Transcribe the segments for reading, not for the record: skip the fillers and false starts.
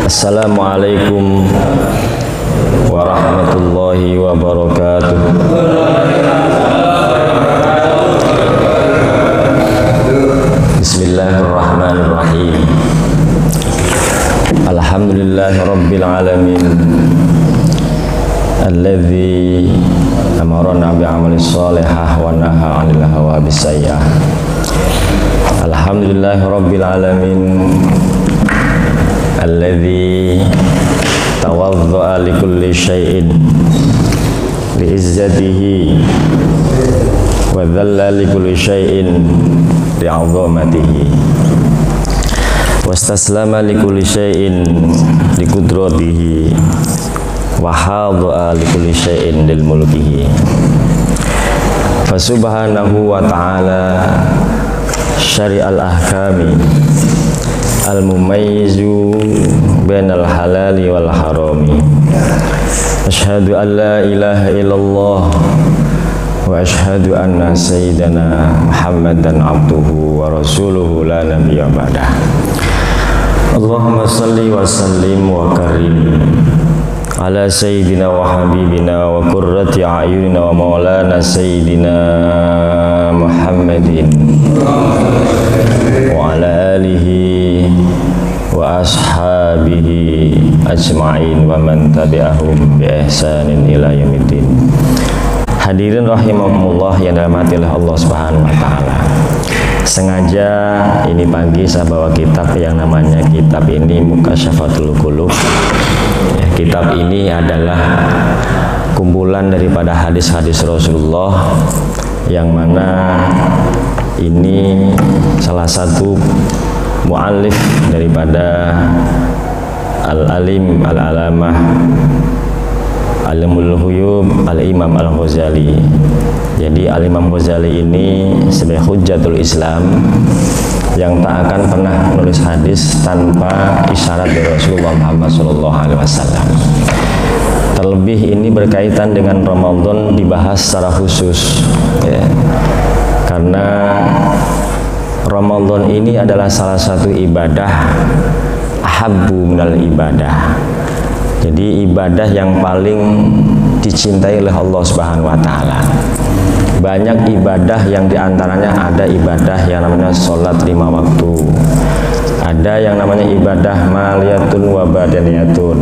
Assalamualaikum warahmatullahi wabarakatuh. Bismillahirrahmanirrahim. Alhamdulillahi rabbil alamin, alladzi amarana bi'amali sholihah wa naha 'anil hawa bisayyah. Alhamdulillahi rabbil alamin, alladzi tawadda'a li kulli syai'in li izzatihi wa dhalla li kulli syai'in li 'azamatihi wastaslama li kulli syai'in li qudratihi wa hadha'a li kulli syai'in lil mulkihi. Fa subhanahu wa ta'ala syari'al ahkami al-mumayyizu bainal halali wal harami. Asyhadu an la ilaha illallah wa asyhadu anna sayyidana Muhammadan abduhu wa rasuluhu la nabiyya ba'dah. Allahumma salli wa sallim wa karim ala sayyidina wa habibina wa qurrati a'yunina wa maulana sayyidina Muhammadin wa ala alihi wa ashabihi ajma'in wa man tabi'ahum bi ihsanin ila yaumiddin. Hadirin rahimakumullah yang dirahmati oleh Allah Subhanahu wa taala. Sengaja ini pagi saya bawa kitab yang namanya kitab ini Mukasyafatul Qulub. Ya, kitab ini adalah kumpulan daripada hadis-hadis Rasulullah yang mana ini salah satu muallif daripada Al-Alim Al-Alamah Alimul Ghuyub Al-Imam Al-Ghazali. Jadi Al-Imam Ghazali ini sebagai hujjatul Islam yang tak akan pernah menulis hadis tanpa isyarat dari Rasulullah Muhammad SAW. Terlebih ini berkaitan dengan Ramadan dibahas secara khusus, ya. Karena Ramadan ini adalah salah satu ibadah ahabbu minal ibadah. Jadi ibadah yang paling dicintai oleh Allah Subhanahu wa taala. Banyak ibadah yang diantaranya ada ibadah yang namanya sholat 5 waktu. Ada yang namanya ibadah maliyatun wa badaniyatun.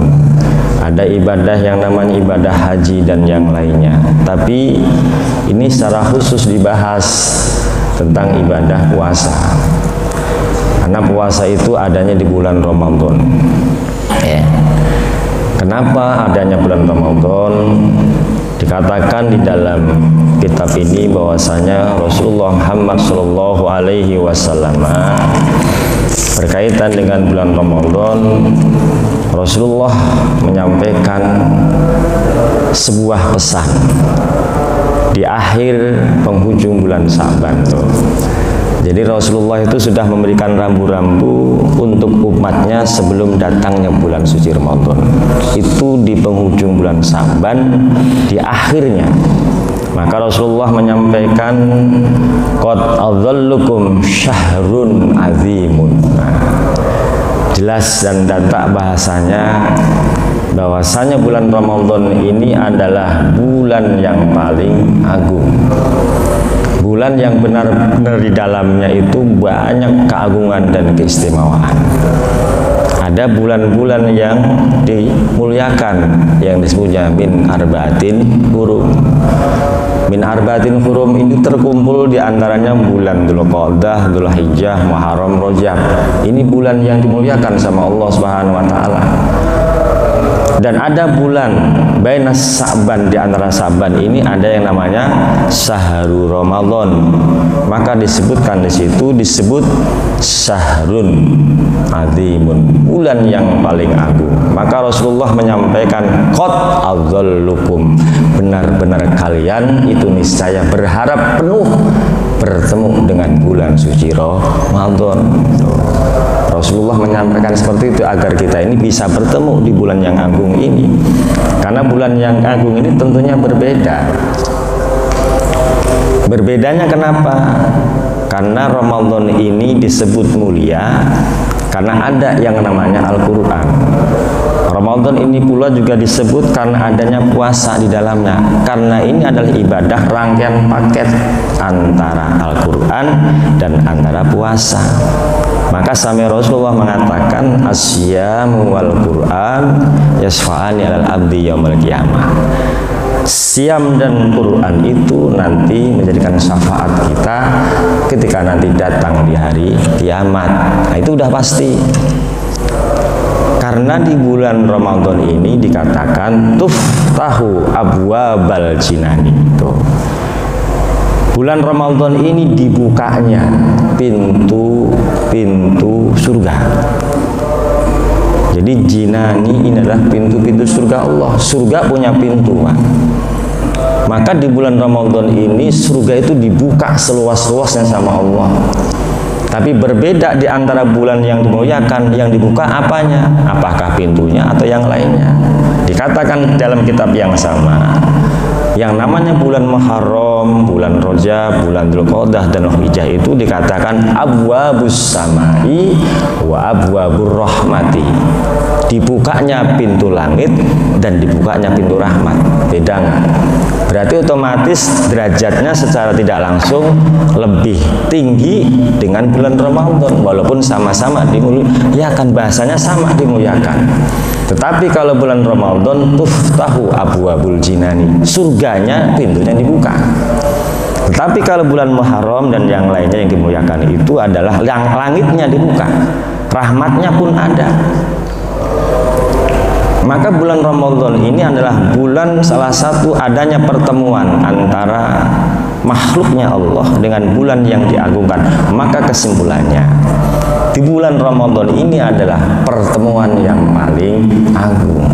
Ada ibadah yang namanya ibadah haji dan yang lainnya. Tapi ini secara khusus dibahas tentang ibadah puasa. Karena puasa itu adanya di bulan Ramadan. Ya. Kenapa adanya bulan Ramadan? Dikatakan di dalam kitab ini bahwasanya Rasulullah Muhammad Shallallahu Alaihi Wasallam berkaitan dengan bulan Ramadan, Rasulullah menyampaikan sebuah pesan di akhir penghujung bulan Sa'ban. Jadi Rasulullah itu sudah memberikan rambu-rambu untuk umatnya sebelum datangnya bulan suci Ramadan. Itu di penghujung bulan Sa'ban, di akhirnya. Maka Rasulullah menyampaikan qad adhallukum syahrun azimun. Jelas dan data bahasanya bahwasanya bulan Ramadan ini adalah bulan yang paling agung. Bulan yang benar-benar di dalamnya itu banyak keagungan dan keistimewaan. Ada bulan-bulan yang dimuliakan yang disebutnya min arba'atin hurum. Min arba'atin hurum ini terkumpul di antaranya bulan Dzulqa'dah, Dzulhijjah, Muharram, Rajab. Ini bulan yang dimuliakan sama Allah Subhanahu wa taala. Dan ada bulan bainas Sa'ban, di antara Sa'ban ini ada yang namanya Syahrul Ramadan. Maka disebutkan di situ disebut syahrun azimun, bulan yang paling agung. Maka Rasulullah menyampaikan qad adzallukum, benar-benar kalian itu niscaya berharap penuh bertemu dengan bulan suci Ramadan. Rasulullah menyampaikan seperti itu agar kita ini bisa bertemu di bulan yang agung ini. Karena bulan yang agung ini tentunya berbeda. Berbedanya kenapa? Karena Ramadan ini disebut mulia karena ada yang namanya Al-Quran. Ramadan ini pula juga disebut karena adanya puasa di dalamnya, karena ini adalah ibadah rangkaian paket antara Al-Quran dan antara puasa. Maka sampai Rasulullah mengatakan asyamu wal Quran yasfa'ani alal abdi yaumil qiyamah. Siam dan Quran itu nanti menjadikan syafaat kita ketika nanti datang di hari kiamat. Nah, itu udah pasti. Karena di bulan Ramadan ini dikatakan tuftahu abwabal jinani. Bulan Ramadan ini dibukanya pintu-pintu surga. Jadi jinani ini adalah pintu-pintu surga Allah. Surga punya pintu, Pak. Maka di bulan Ramadan ini surga itu dibuka seluas-luasnya sama Allah. Tapi berbeda di antara bulan yang dimuliakan, yang dibuka apanya? Apakah pintunya atau yang lainnya? Dikatakan dalam kitab yang sama, yang namanya bulan Muharram, bulan Rajab, bulan Dzulqa'dah dan Dzulhijjah itu dikatakan abwabus samai wa abwabur rahmati. Dibukanya pintu langit dan dibukanya pintu rahmat. Beda nggak? Berarti otomatis derajatnya secara tidak langsung lebih tinggi dengan bulan Ramadan, walaupun sama-sama dimuliakan, bahasanya sama dimuliakan. Tetapi kalau bulan Ramadan tuftahu abwabul jinani, surganya pintunya dibuka. Tetapi kalau bulan Muharram dan yang lainnya yang dimuliakan itu adalah yang langitnya dibuka, rahmatnya pun ada. Maka bulan Ramadan ini adalah bulan salah satu adanya pertemuan antara makhluknya Allah dengan bulan yang diagungkan. Maka kesimpulannya, di bulan Ramadan ini adalah pertemuan yang paling agung.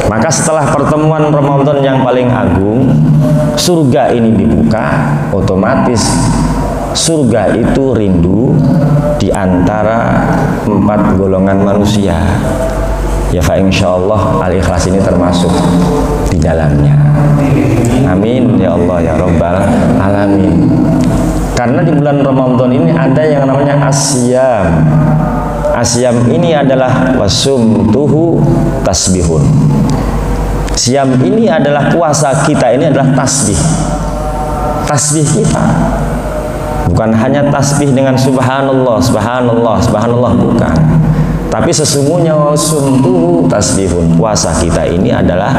Maka setelah pertemuan Ramadan yang paling agung, surga ini dibuka, otomatis surga itu rindu di antara 4 golongan manusia. Ya, fa insyaallah Al-Ikhlas ini termasuk di dalamnya. Amin ya Allah ya Rabbal alamin. Karena di bulan Ramadan ini ada yang namanya asyam. Asyam ini adalah wasumtuhu tasbihun. Siam ini adalah puasa kita, ini adalah tasbih. Tasbih kita. Bukan hanya tasbih dengan subhanallah, subhanallah, subhanallah, bukan. Tapi sesungguhnya wasumtuhu tasbihun. Puasa kita ini adalah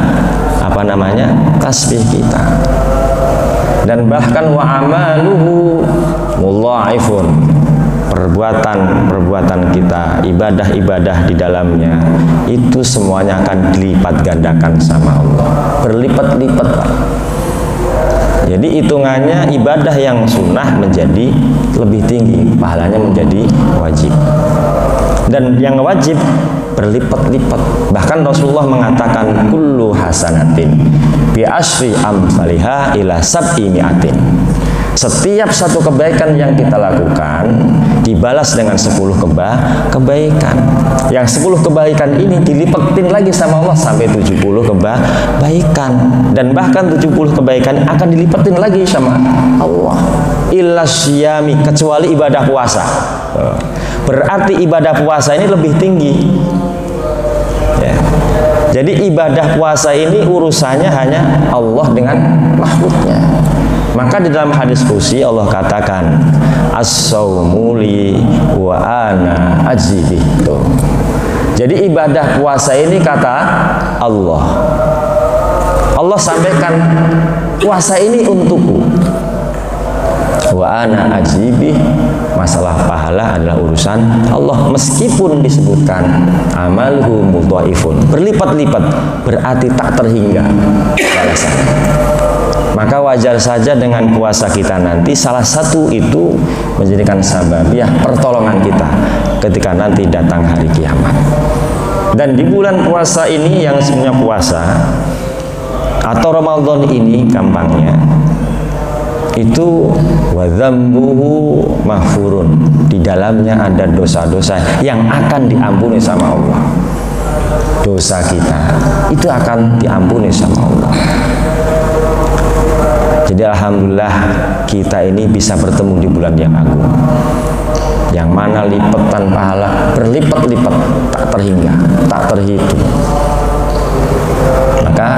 apa namanya? Tasbih kita. Dan bahkan wa amaluhu mudha'ifun. Perbuatan kita, ibadah-ibadah di dalamnya itu semuanya akan dilipat gandakan sama Allah. Berlipat-lipat, Pak. Jadi hitungannya ibadah yang sunnah menjadi lebih tinggi, pahalanya menjadi wajib. Dan yang wajib berlipat-lipat. Bahkan Rasulullah mengatakan kullu hasanatin bi asyri amsalha ila sab'i mi'atin. Setiap satu kebaikan yang kita lakukan dibalas dengan 10 kebaikan. Yang 10 kebaikan ini dilipatin lagi sama Allah sampai 70 kebaikan. Dan bahkan 70 kebaikan akan dilipatin lagi sama Allah. Illa syiyami, kecuali ibadah puasa. Berarti ibadah puasa ini lebih tinggi. Ya. Jadi ibadah puasa ini urusannya hanya Allah dengan makhluknya. Maka di dalam hadis qudsi Allah katakan as-saumu li wa ana ajibih. Jadi ibadah puasa ini kata Allah. Allah sampaikan puasa ini untukku. Wa ana ajibih, masalah pahala adalah urusan Allah, meskipun disebutkan amalhu mudhaifun, berlipat-lipat, berarti tak terhingga balasannya. Maka wajar saja dengan puasa kita nanti salah satu itu menjadikan sababiah pertolongan kita ketika nanti datang hari kiamat. Dan di bulan puasa ini yang sebenarnya puasa atau Ramadan ini gampangnya itu wadzambuhu mahfurun, di dalamnya ada dosa-dosa yang akan diampuni sama Allah. Dosa kita itu akan diampuni sama Allah. Jadi alhamdulillah kita ini bisa bertemu di bulan yang agung. yang mana lipatan pahala berlipat-lipat tak terhingga, tak terhitung. Maka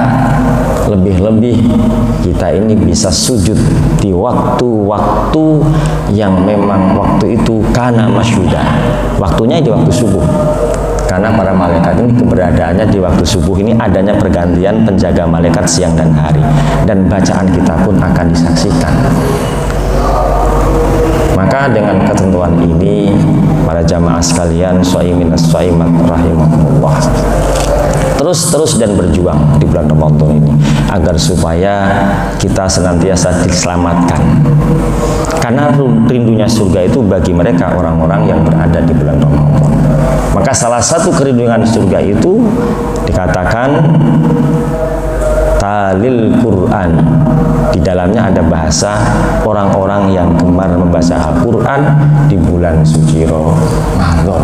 lebih-lebih kita ini bisa sujud di waktu-waktu yang memang waktu itu kana masyhuda. Waktunya di waktu subuh. Karena para malaikat ini keberadaannya di waktu subuh ini adanya pergantian penjaga malaikat siang dan hari, dan bacaan kita pun akan disaksikan. Maka dengan ketentuan ini, para jamaah sekalian, shaimin shaimat rahimakumullah, terus dan berjuang di bulan Ramadan ini agar supaya kita senantiasa diselamatkan. Karena rindunya surga itu bagi mereka orang-orang yang berada di bulan Ramadan. Maka salah satu kerinduan surga itu dikatakan talil Quran. Di dalamnya ada bahasa orang-orang yang gemar membaca Al-Quran di bulan suci Ramadan.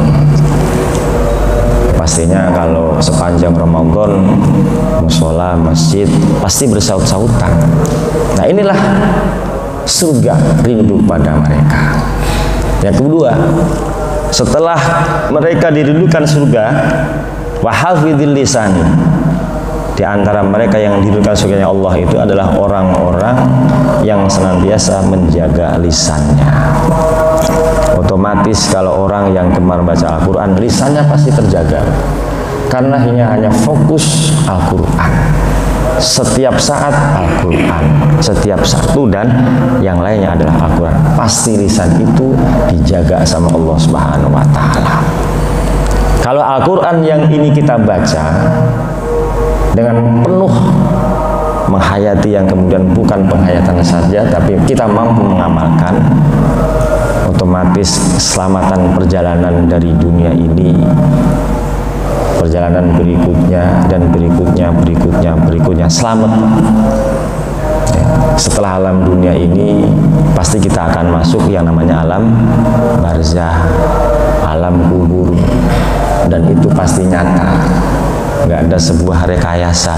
Pastinya kalau sepanjang Ramadan musola, masjid pasti bersaut-sautan. Nah, inilah surga rindu pada mereka. Yang kedua, setelah mereka dirindukan surga, wahafidil lisani, di antara mereka yang dirindukan surganya Allah itu adalah orang-orang yang senantiasa menjaga lisannya. Otomatis kalau orang yang gemar baca Al-Quran, lisannya pasti terjaga, karena hanya fokus Al-Quran. Setiap saat Al-Quran, setiap satu dan yang lainnya adalah Al-Quran. Pasti lisan itu dijaga sama Allah Subhanahu wa Ta'ala. Kalau Al-Quran yang ini kita baca dengan penuh menghayati, yang kemudian bukan penghayatan saja, tapi kita mampu mengamalkan, otomatis keselamatan perjalanan dari dunia ini, perjalanan berikutnya dan berikutnya selamat. Ya, setelah alam dunia ini pasti kita akan masuk yang namanya alam barzah, alam kubur, dan itu pasti nyata, nggak ada sebuah rekayasa.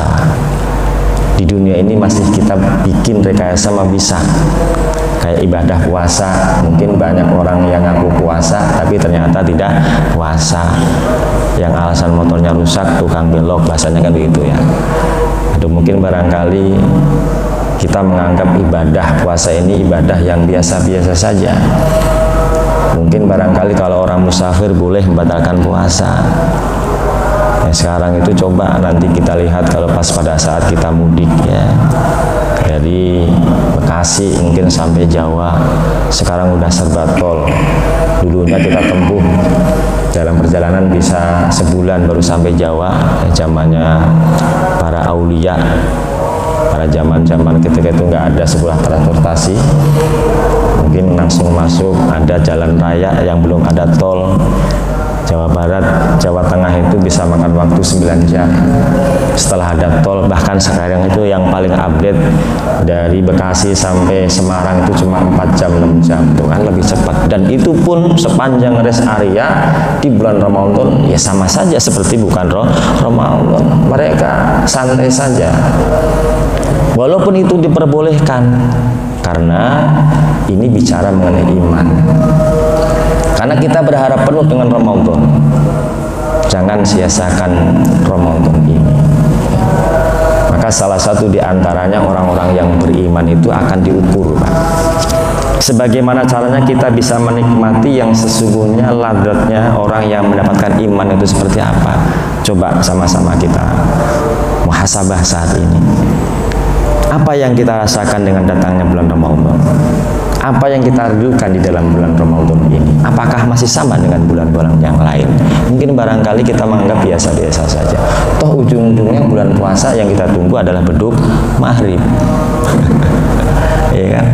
Di dunia ini masih kita bikin rekayasa mah bisa. Kayak ibadah puasa, mungkin banyak orang yang ngaku puasa tapi ternyata tidak puasa. Yang alasan motornya rusak, tukang belok, bahasanya kan begitu ya. Atau mungkin barangkali kita menganggap ibadah puasa ini ibadah yang biasa-biasa saja. Mungkin barangkali kalau orang musafir boleh membatalkan puasa. Ya, sekarang itu coba nanti kita lihat kalau pas pada saat kita mudik ya, dari Bekasi mungkin sampai Jawa, sekarang udah serba tol. Dulunya kita tempuh dalam perjalanan bisa sebulan baru sampai Jawa, zamannya para aulia, pada zaman ketika itu nggak ada sebuah transportasi, mungkin langsung masuk, ada jalan raya yang belum ada tol. Jawa Barat, Jawa Tengah itu bisa makan waktu 9 jam. Setelah ada tol, bahkan sekarang itu yang paling update dari Bekasi sampai Semarang itu cuma 4 jam, 6 jam, itu kan lebih cepat. Dan itu pun sepanjang rest area di bulan Ramadan ya sama saja seperti bukan Ramadan. Mereka santai saja. Walaupun itu diperbolehkan, karena ini bicara mengenai iman. Karena kita berharap penuh dengan Ramadan. Jangan sia-siakan Ramadan ini. Maka salah satu di antaranya orang-orang yang beriman itu akan diukur, Pak. Sebagaimana caranya kita bisa menikmati yang sesungguhnya ladzatnya orang yang mendapatkan iman itu seperti apa. Coba sama-sama kita muhasabah saat ini. Apa yang kita rasakan dengan datangnya bulan Ramadan? Apa yang kita rindukan di dalam bulan Ramadan ini? Apakah masih sama dengan bulan-bulan yang lain? Mungkin barangkali kita menganggap biasa-biasa saja. Toh ujung-ujungnya bulan puasa yang kita tunggu adalah beduk maghrib. Ya kan?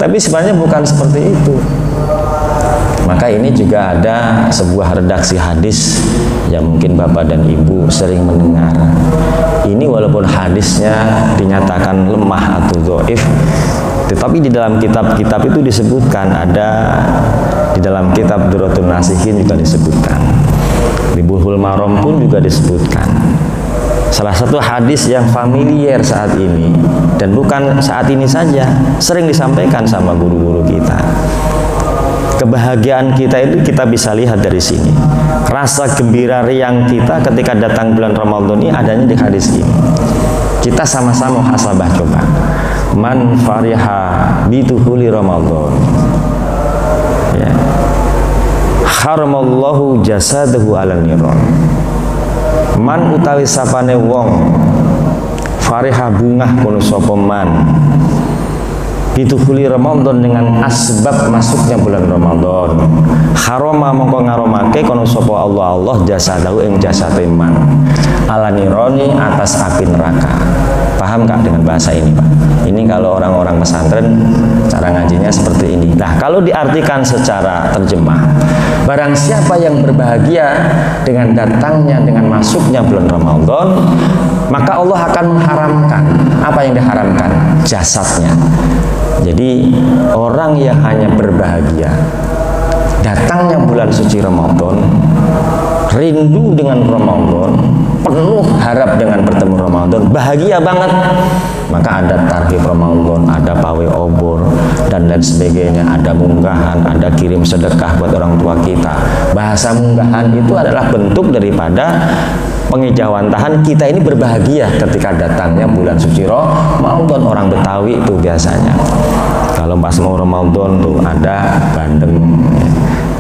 Tapi sebenarnya bukan seperti itu. Maka ini juga ada sebuah redaksi hadis yang mungkin Bapak dan Ibu sering mendengar. Ini walaupun hadisnya dinyatakan lemah atau dhaif, tetapi di dalam kitab-kitab itu disebutkan, ada di dalam kitab Durratun Nasihin juga disebutkan, di Bulughul Maram pun juga disebutkan. Salah satu hadis yang familiar saat ini, dan bukan saat ini saja, sering disampaikan sama guru-guru kita. Kebahagiaan kita itu kita bisa lihat dari sini. Rasa gembira riang kita ketika datang bulan Ramadan ini adanya di hadis ini. Kita sama-sama muhasabah coba. Man fariha bituhuli Ramadan, ya, haramallahu jasadahu ala niron. Man utawi sapane wong fariha bungah kono sapa man bituhuli Ramadan dengan asbab masuknya bulan Ramadan, haroma mongko ngaromake kono sapa Allah jasadahu ing jasate man ala nironi atas api neraka. Paham gak dengan bahasa ini, Pak? Ini kalau orang-orang pesantren cara ngajinya seperti ini. Nah, kalau diartikan secara terjemah, barang siapa yang berbahagia dengan datangnya, dengan masuknya bulan Ramadan, maka Allah akan mengharamkan. Apa yang diharamkan? Jasadnya. Jadi orang yang hanya berbahagia datangnya bulan suci Ramadan, rindu dengan Ramadan, penuh harap dengan bertemu Ramadan, bahagia banget, maka ada tarhib Ramadan, ada pawe obor dan lain sebagainya, ada munggahan, ada kirim sedekah buat orang tua kita. Bahasa munggahan itu adalah bentuk daripada pengijawantahan kita ini berbahagia ketika datangnya bulan suci Ramadan. Orang Betawi itu biasanya kalau pas mau Ramadan tuh ada bandeng.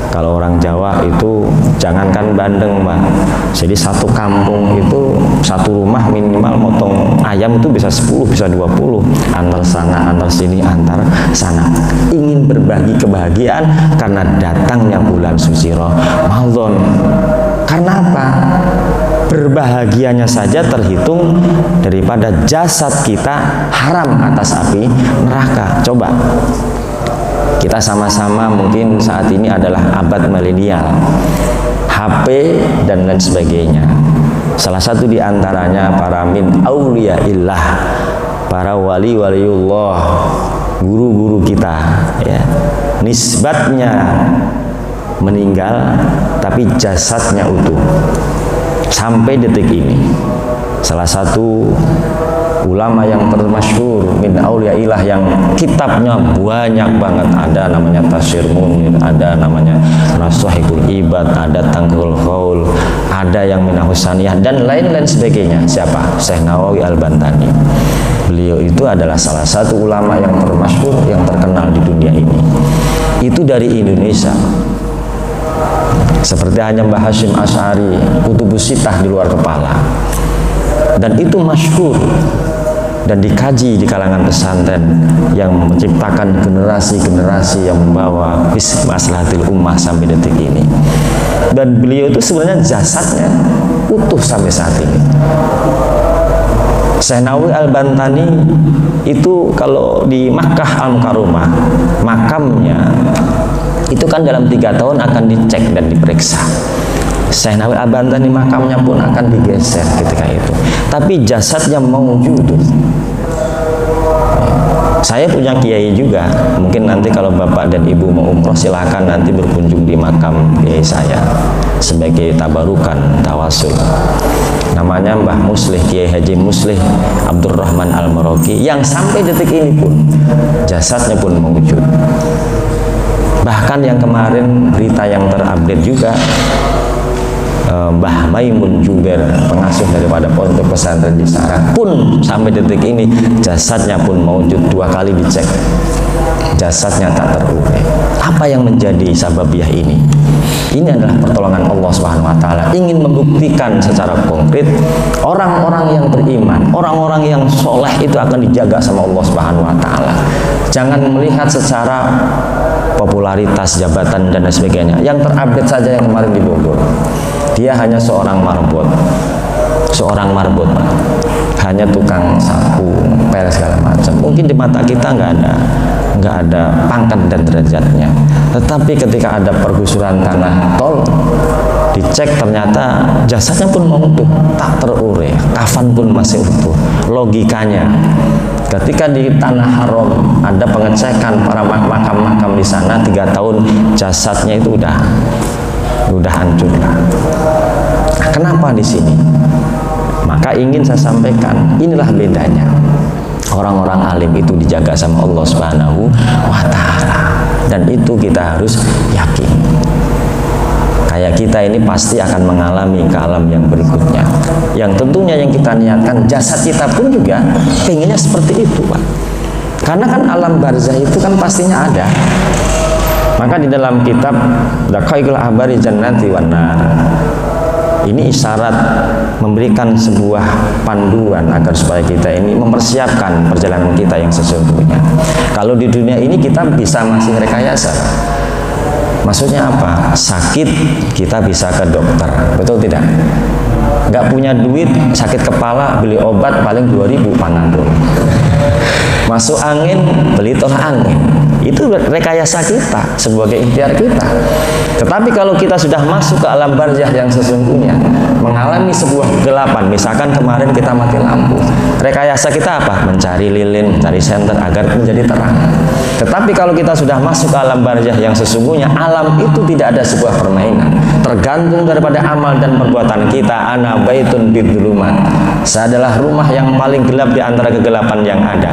Kalau orang Jawa itu jangankan bandeng, Pak. Jadi satu kampung itu satu rumah minimal motong ayam itu bisa 10, bisa 20. Antar sana, antar sini, antar sana. Ingin berbagi kebahagiaan karena datangnya bulan suci Ramadan. Karena apa? Berbahagianya saja terhitung daripada jasad kita haram atas api neraka. Coba kita sama-sama mungkin saat ini adalah abad milenial, HP dan lain sebagainya. Salah satu di antaranya para min auliyaillah, para wali-waliullah, guru-guru kita, ya, nisbatnya meninggal tapi jasadnya utuh sampai detik ini. Salah satu ulama yang termasyhur min auliyaillah yang kitabnya banyak banget, ada namanya Tafsir Munir, ada namanya Nasuhul Ibad, ada Tangkul Qaul, ada yang Minahus Saniyah dan lain-lain sebagainya. Siapa? Syekh Nawawi Al-Bantani. Beliau itu adalah salah satu ulama yang termasyhur, yang terkenal di dunia ini. Itu dari Indonesia. Seperti hanya Mbah Hashim Asy'ari, Kutubus Sittah di luar kepala. Dan itu masyhur dan dikaji di kalangan pesantren yang menciptakan generasi-generasi yang membawa maslahatil ummah sampai detik ini. Dan beliau itu sebenarnya jasadnya utuh sampai saat ini. Syekh Nawawi Al-Bantani itu kalau di Makkah Al-Mukarramah, makamnya itu kan dalam 3 tahun akan dicek dan diperiksa. Syekh Nawawi Al-Bantani makamnya pun akan digeser ketika itu, tapi jasadnya maujud. Saya punya kiai juga, mungkin nanti kalau bapak dan ibu mau umroh silakan nanti berkunjung di makam kiai saya sebagai tabarukan tawasul. Namanya Mbah Muslih, Kiai Haji Muslih Abdurrahman Al-Maroki, yang sampai detik ini pun jasadnya pun maujud. Bahkan yang kemarin berita yang terupdate juga, Mbah Maimun Juber, pengasuh daripada pondok pesantren di Sarang pun sampai detik ini jasadnya pun maujud, 2 kali dicek, jasadnya tak terurai. Apa yang menjadi sababiah ini? Ini adalah pertolongan Allah Subhanahu wa taala, ingin membuktikan secara konkret orang-orang yang beriman, orang-orang yang soleh itu akan dijaga sama Allah Subhanahu wa taala. Jangan melihat secara popularitas, jabatan dan sebagainya. Yang terupdate saja yang kemarin di Bogor, dia hanya seorang marbot, hanya tukang sapu, pel segala macam. Mungkin di mata kita nggak ada pangkat dan derajatnya, tetapi ketika ada pergusuran tanah tol, dicek ternyata jasadnya pun utuh, tak terurai, kafan pun masih utuh. Logikanya, ketika di tanah haram ada pengecekan para makam-makam di sana 3 tahun, jasadnya itu udah hancur lah. Nah, kenapa di sini? Maka ingin saya sampaikan, inilah bedanya. Orang-orang alim itu dijaga sama Allah Subhanahu wa taala. dan itu kita harus yakin. Kayak kita ini pasti akan mengalami ke alam yang berikutnya, yang tentunya yang kita niatkan jasad kita pun juga pengennya seperti itu, Pak. Karena kan alam barzah itu kan pastinya ada. Maka di dalam kitab Daqaiqul Ahbari Jannati wan Nar, ini isyarat memberikan sebuah panduan agar supaya kita ini mempersiapkan perjalanan kita yang sesungguhnya. Kalau di dunia ini kita bisa masih rekayasa. Maksudnya apa? Sakit kita bisa ke dokter, betul tidak? Nggak punya duit, sakit kepala, beli obat paling 2.000 Panadol. Masuk angin, beli tolak angin. Itu rekayasa kita sebagai ikhtiar kita. Tetapi kalau kita sudah masuk ke alam barzah yang sesungguhnya, mengalami sebuah kegelapan, misalkan kemarin kita mati lampu, rekayasa kita apa? Mencari lilin, mencari senter agar menjadi terang. Tetapi kalau kita sudah masuk ke alam barzah yang sesungguhnya, alam itu tidak ada sebuah permainan, tergantung daripada amal dan perbuatan kita. Ana baitun bidzulumat, saya adalah rumah yang paling gelap di antara kegelapan yang ada.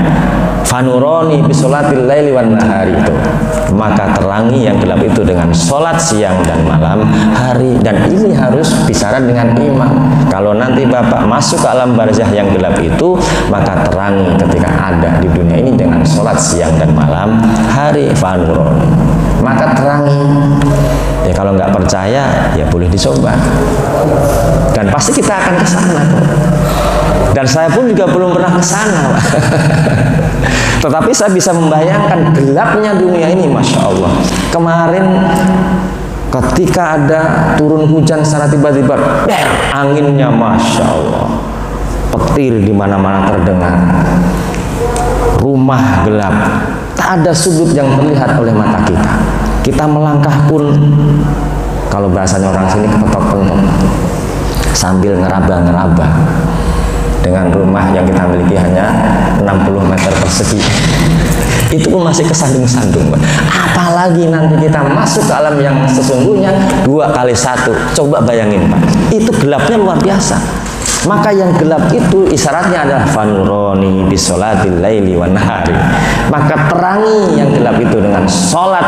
Fanuroni bisolatil laili wan nahari, itu maka terangi yang gelap itu dengan sholat siang dan malam hari. Dan ini harus bicara dengan iman. Kalau nanti Bapak masuk ke alam barzah yang gelap itu, maka terangi ketika ada di dunia ini dengan sholat siang dan malam hari. Fanuroni, maka terangi. Ya kalau nggak percaya ya boleh dicoba, dan pasti kita akan ke sana. Dan saya pun juga belum pernah ke sana. Tetapi saya bisa membayangkan gelapnya dunia ini, Masya Allah. Kemarin ketika ada turun hujan secara tiba-tiba, anginnya Masya Allah, petir di mana-mana terdengar, rumah gelap, tak ada sudut yang terlihat oleh mata kita. Kita melangkah pun, kalau bahasanya orang sini, kepentok-pentok, sambil ngeraba-ngeraba. Dengan rumah yang kita miliki hanya 60 meter persegi, itu pun masih kesandung-sandung. Apalagi nanti kita masuk ke alam yang sesungguhnya 2x1. Coba bayangin, Pak, itu gelapnya luar biasa. Maka yang gelap itu isyaratnya adalah fanuroni bisolatil laili wan nahari, maka terangi yang gelap itu dengan sholat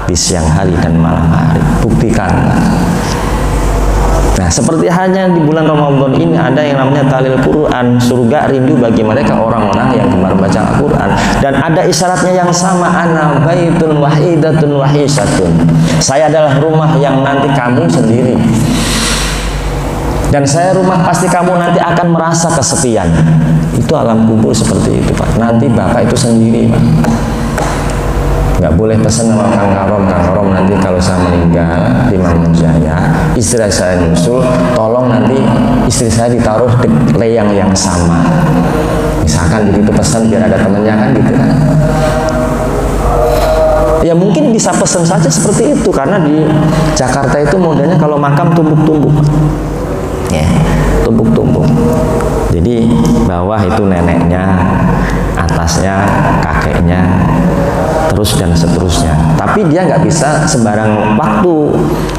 di siang hari dan malam hari. Buktikan. Nah, seperti halnya di bulan Ramadan ini ada yang namanya talil Quran, surga rindu bagi mereka orang-orang yang gemar baca Al-Quran. Dan ada isyaratnya yang sama, ana baitun wahidatun wahisatun, saya adalah rumah yang nanti kamu sendiri, dan saya rumah pasti kamu nanti akan merasa kesepian. Itu alam kubur seperti itu, Pak. Nanti Bapak itu sendiri, Pak. Nggak boleh pesan sama Kang Karom nanti kalau saya meninggal di Mangun Jaya, istri saya nyusul, tolong nanti istri saya ditaruh di leyang yang sama. Misalkan begitu pesan biar ada temennya, kan gitu kan. Ya mungkin bisa pesan saja seperti itu, karena di Jakarta itu modelnya kalau makam tumbuk-tumbuk. Ya, tumbuk-tumbuk. Jadi bawah itu neneknya, atasnya kakeknya, terus dan seterusnya. Tapi dia nggak bisa sembarang waktu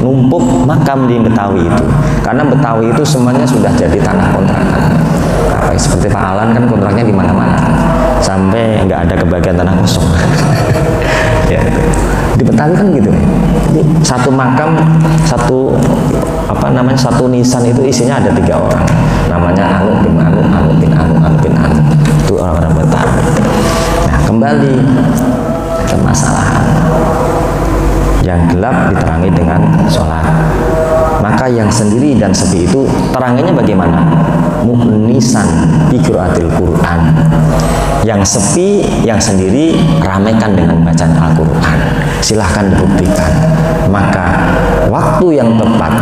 numpuk makam di Betawi itu, karena Betawi itu semuanya sudah jadi tanah kontrakan. Apa seperti Pak Alan kan kontraknya di mana-mana, sampai nggak ada kebagian tanah kosong. Ya, di Betawi kan gitu. Jadi satu makam, satu nisan itu isinya ada 3 orang, namanya Anu bin Anu, Anu bin Anu, Anu bin Anu. Itu orang-orang Betawi. Nah, kembali ke masalah yang gelap diterangi dengan sholat. Maka yang sendiri dan sepi itu teranginya bagaimana? Mu'nisan bi qiraatil Quran. Yang sepi, yang sendiri ramaikan dengan bacaan Al-Quran. Silahkan dibuktikan. Maka waktu yang tepat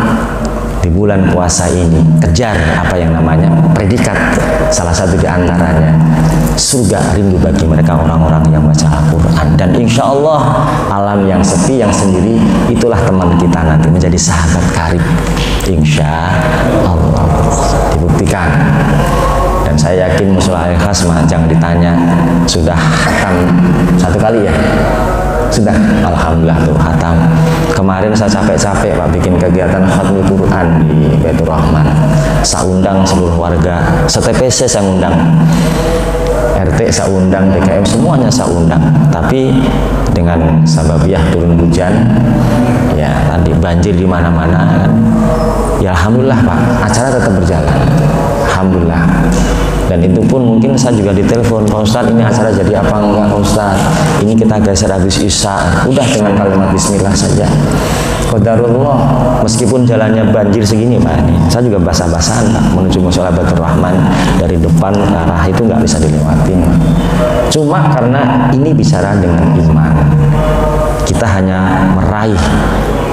di bulan puasa ini, kejar apa yang namanya predikat. Salah satu di antaranya, surga rindu bagi mereka orang-orang yang baca Al-Quran. Dan insya Allah alam yang sepi, yang sendiri, itulah teman kita nanti menjadi sahabat karib. Insya Allah. Dibuktikan. Dan saya yakin musuh al-khasmah, jangan ditanya sudah khatam 1 kali ya, sudah, alhamdulillah tuh khatam. Kemarin saya capek-capek Pak bikin kegiatan khatmul Quran di Baitur Rahman. Saya undang seluruh warga, se-TPC saya undang, RT saya undang, DKM semuanya saya undang. Tapi dengan sababiah turun hujan, ya tadi banjir di mana-mana kan. Ya alhamdulillah Pak, acara tetap berjalan. Alhamdulillah. Dan itu pun mungkin saya juga ditelepon, Pak Ustadz ini acara jadi apa enggak Pak Ustadz? Ini kita geser habis Isya. Udah dengan kalimat bismillah saja. Qadarullah, meskipun jalannya banjir segini Pak, ini saya juga basah-basahan Pak menuju Mushola Baitur Rahman dari depan ke arah itu nggak bisa dilewatin. Cuma karena ini bicara dengan iman, kita hanya meraih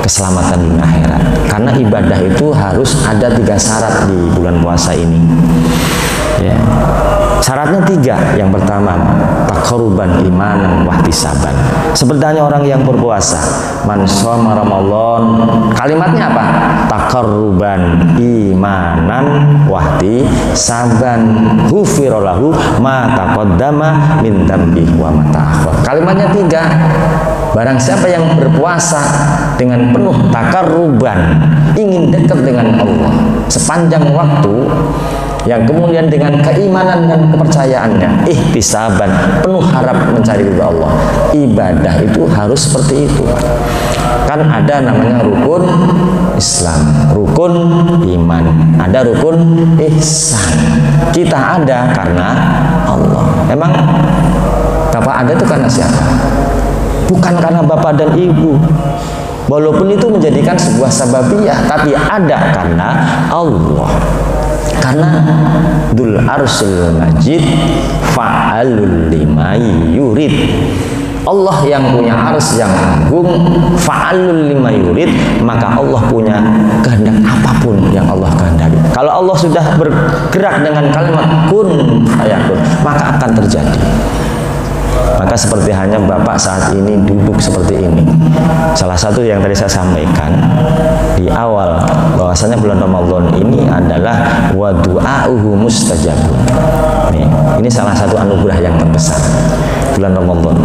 keselamatan dunia akhirat. Karena ibadah itu harus ada 3 syarat di bulan puasa ini. Ya. Syaratnya 3. Yang pertama, taqarruban imanan wahtisaban. Seperti hanya orang yang berpuasa, man shoma Ramadan, kalimatnya apa? Taqarruban imanan wahtisaban, ghufira lahu ma taqaddama min dzambihi wa ma ta'akhkhar. Kalimatnya 3. Barang siapa yang berpuasa dengan penuh takarruban, ingin dekat dengan Allah sepanjang waktu, yang kemudian dengan keimanan dan kepercayaannya, ihtisaban, penuh harap mencari ridha Allah. Ibadah itu harus seperti itu. Kan ada namanya rukun Islam, rukun iman, ada rukun ihsan. Kita ada karena Allah. Emang Bapak ada itu karena siapa? Bukan karena bapak dan ibu. Walaupun itu menjadikan sebuah sababiyah, tapi ada karena Allah. Karena Dzul Arsyil Majid fa'alul lima yurid. Allah yang punya ars yang agung, fa'alul lima yurid, maka Allah punya kehendak apapun yang Allah kehendaki. Kalau Allah sudah bergerak dengan kalimat kun fayakun, maka akan terjadi. Maka seperti hanya Bapak saat ini duduk seperti ini. Salah satu yang tadi saya sampaikan di awal, bahwasanya bulan Ramadan ini adalah wa du'auhu mustajabun. Ini salah satu anugerah yang terbesar bulan Ramadan.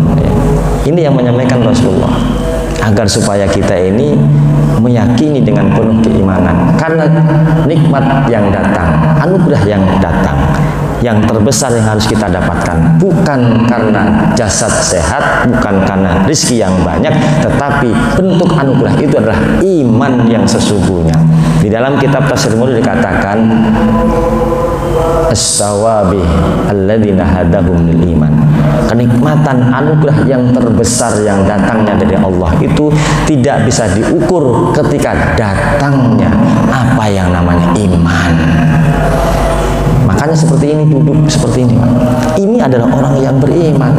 Ini yang menyampaikan Rasulullah, agar supaya kita ini meyakini dengan penuh keimanan, karena nikmat yang datang, anugerah yang datang, yang terbesar yang harus kita dapatkan bukan karena jasad sehat, bukan karena rizki yang banyak, tetapi bentuk anugerah itu adalah iman yang sesungguhnya. Di dalam kitab Tafsir Murid dikatakan as-sawabi alladzina hadahum lil iman. Kenikmatan anugerah yang terbesar yang datangnya dari Allah itu tidak bisa diukur ketika datangnya apa yang namanya iman. Makanya seperti ini, duduk seperti ini Pak. Ini adalah orang yang beriman.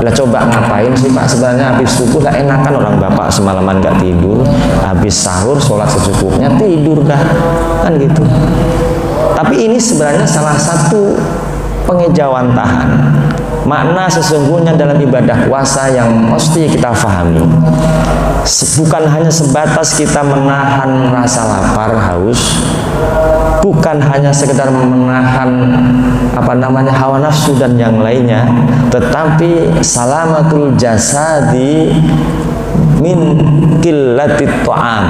Lah coba ngapain sih Pak? Sebenarnya habis subuh lah enakan orang Bapak semalaman gak tidur, habis sahur sholat secukupnya tidur dah, kan gitu. Tapi ini sebenarnya salah satu pengejawantahan makna sesungguhnya dalam ibadah puasa yang mesti kita pahami. Bukan hanya sebatas kita menahan rasa lapar, haus, bukan hanya sekedar menahan hawa nafsu dan yang lainnya, tetapi salamatul jasadi min qillatit ta'am.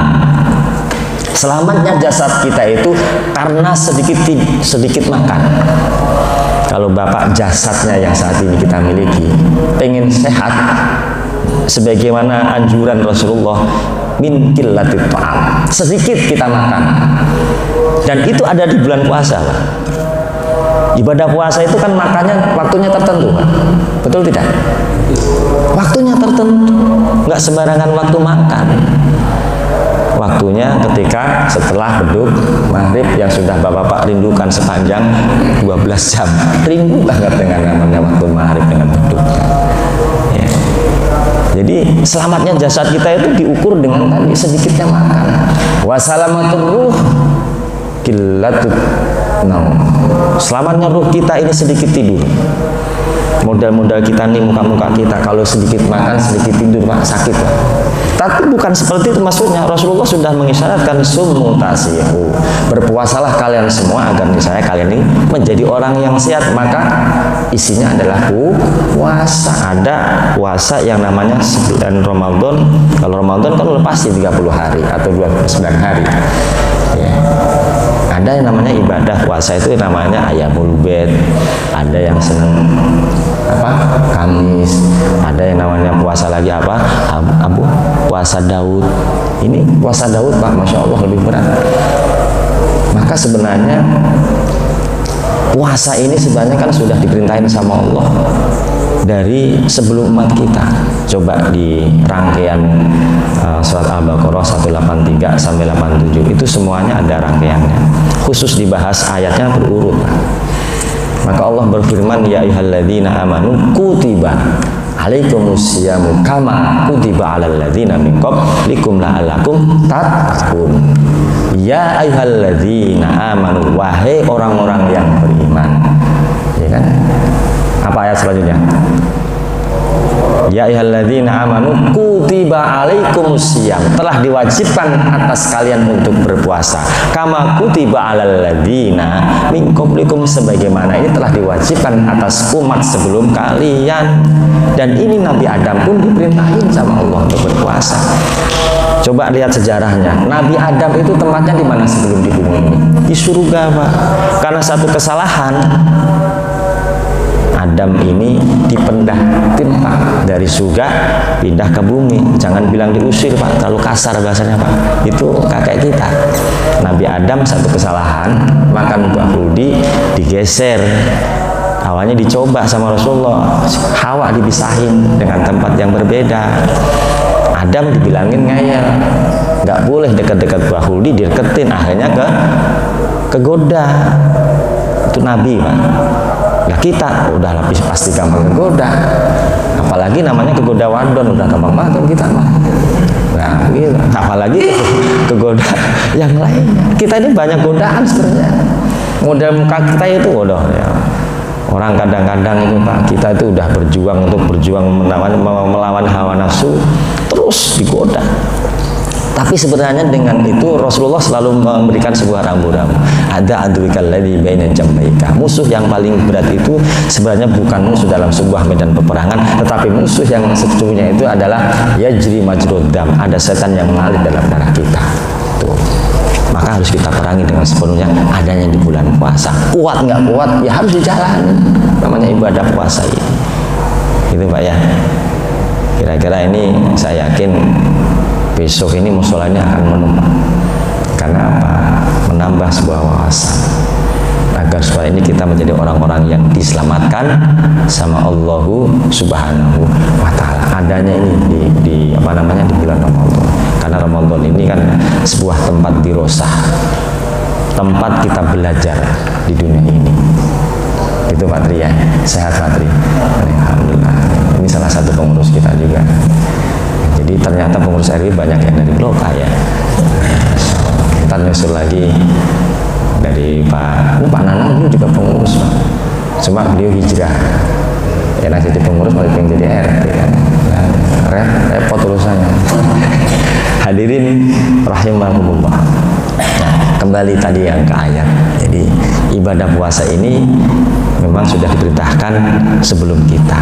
Selamatnya jasad kita itu karena sedikit makan. Kalau Bapak jasadnya yang saat ini kita miliki pengen sehat, sebagaimana anjuran Rasulullah, min qillatit ta'am, sedikit kita makan. Dan itu ada di bulan puasa Pak. Ibadah puasa itu kan makannya waktunya tertentu Pak. Betul tidak? Waktunya tertentu, nggak sembarangan waktu makan. Waktunya ketika setelah beduk maghrib yang sudah bapak-bapak rindukan sepanjang 12 jam. Rindu banget dengan namanya waktu maghrib dengan beduk. Ya. Jadi selamatnya jasad kita itu diukur dengan tadi sedikitnya makan. Wasalamatur ruh qillatul naum. Selamatnya ruh kita ini sedikit tidur. Modal-modal kita nih, muka-muka kita kalau sedikit makan, sedikit tidur Pak, sakit Pak. Tapi bukan seperti itu maksudnya. Rasulullah sudah mengisyaratkan summu tasihu, berpuasalah kalian semua agar niscaya kalian ini menjadi orang yang sehat. Maka isinya adalah puasa. Ada puasa yang namanya 9 Ramadan. Kalau Ramadan kan udah pasti 30 hari atau 29 hari. Ya. Ada yang namanya ibadah puasa itu namanya Ayyamul Bid. Ada yang senang Kamis. Ada yang namanya puasa lagi puasa Daud. Ini puasa Daud Pak, Masya Allah lebih berat. Maka sebenarnya puasa ini sebenarnya kan sudah diperintahin sama Allah dari sebelum umat kita. Coba di rangkaian surat Al-Baqarah 183 sampai 87 itu semuanya ada rangkaiannya. Khusus dibahas ayatnya berurut. Maka Allah berfirman, ya ayyuhalladzina amanu kutiba alaikumusyamu kama kutiba alal ladzina min qablikum la'allakum tattaqun. Ya ayyuhalladzina amanu, wahai orang-orang yang beriman. Ya kan? Apa ayat selanjutnya? Ya ayyuhalladzina amanu kutiba alaikumussyam, telah diwajibkan atas kalian untuk berpuasa. Kama kutiba alal ladzina min qablikum, sebagaimana ini telah diwajibkan atas umat sebelum kalian. Dan ini Nabi Adam pun diperintahin sama Allah untuk berpuasa. Coba lihat sejarahnya. Nabi Adam itu tempatnya di mana sebelum di bumi ini? Di surga, Pak. Karena satu kesalahan, Adam ini dipindahin Pak dari surga pindah ke bumi. Jangan bilang diusir Pak, terlalu kasar bahasanya Pak. Itu kakek kita. Nabi Adam satu kesalahan, makan buah huldi digeser. Awalnya dicoba sama Rasulullah, Hawa dipisahin dengan tempat yang berbeda. Adam dibilangin ngeyel, nggak boleh dekat-dekat buah huldi, dideketin, akhirnya kegoda. Itu Nabi Pak. Nah kita udah lapis pasti gampang kegoda, apalagi namanya kegoda wadon, udah gampang banget kita mah. Nah gitu. Apalagi kegoda yang lain. Kita ini banyak godaan sebenarnya. Model muka kita itu bodoh ya. Orang kadang-kadang itu Pak, kita itu udah berjuang melawan hawa nafsu, terus digoda. Tapi sebenarnya dengan itu Rasulullah selalu memberikan sebuah rambu-rambu. Ada aduikal ladzi baina jambaika. Musuh yang paling berat itu sebenarnya bukan musuh dalam sebuah medan peperangan, tetapi musuh yang sesungguhnya itu adalah yajri majrud dam. Ada setan yang mengalir dalam darah kita. Tuh. Maka harus kita perangi dengan sepenuhnya, adanya di bulan puasa. Kuat nggak kuat ya harus dijalani. Namanya ibadah puasa ini. Gitu Pak ya. Kira-kira ini saya yakin besok ini musolanya akan menumpuk. Karena apa? Menambah sebuah wawasan agar supaya ini kita menjadi orang-orang yang diselamatkan sama Allahu Subhanahu wa Ta'ala. Adanya ini di bulan Ramadan. Karena Ramadan ini kan sebuah tempat dirosah, tempat kita belajar di dunia ini. Itu Pak Tri ya. Sehat Pak Tri. Alhamdulillah. Ini salah satu pengurus kita juga. Jadi ternyata pengurus RW banyak yang dari Loka ya. Kita nyusul lagi dari Pak Nanang juga pengurus Pak. Cuma beliau hijrah. Ya nanti jadi pengurus malah pengen jadi RT kan. Repot urusannya. Hadirin rahimahumullah. Nah, kembali tadi yang ke ayat. Jadi ibadah puasa ini memang sudah diperintahkan sebelum kita.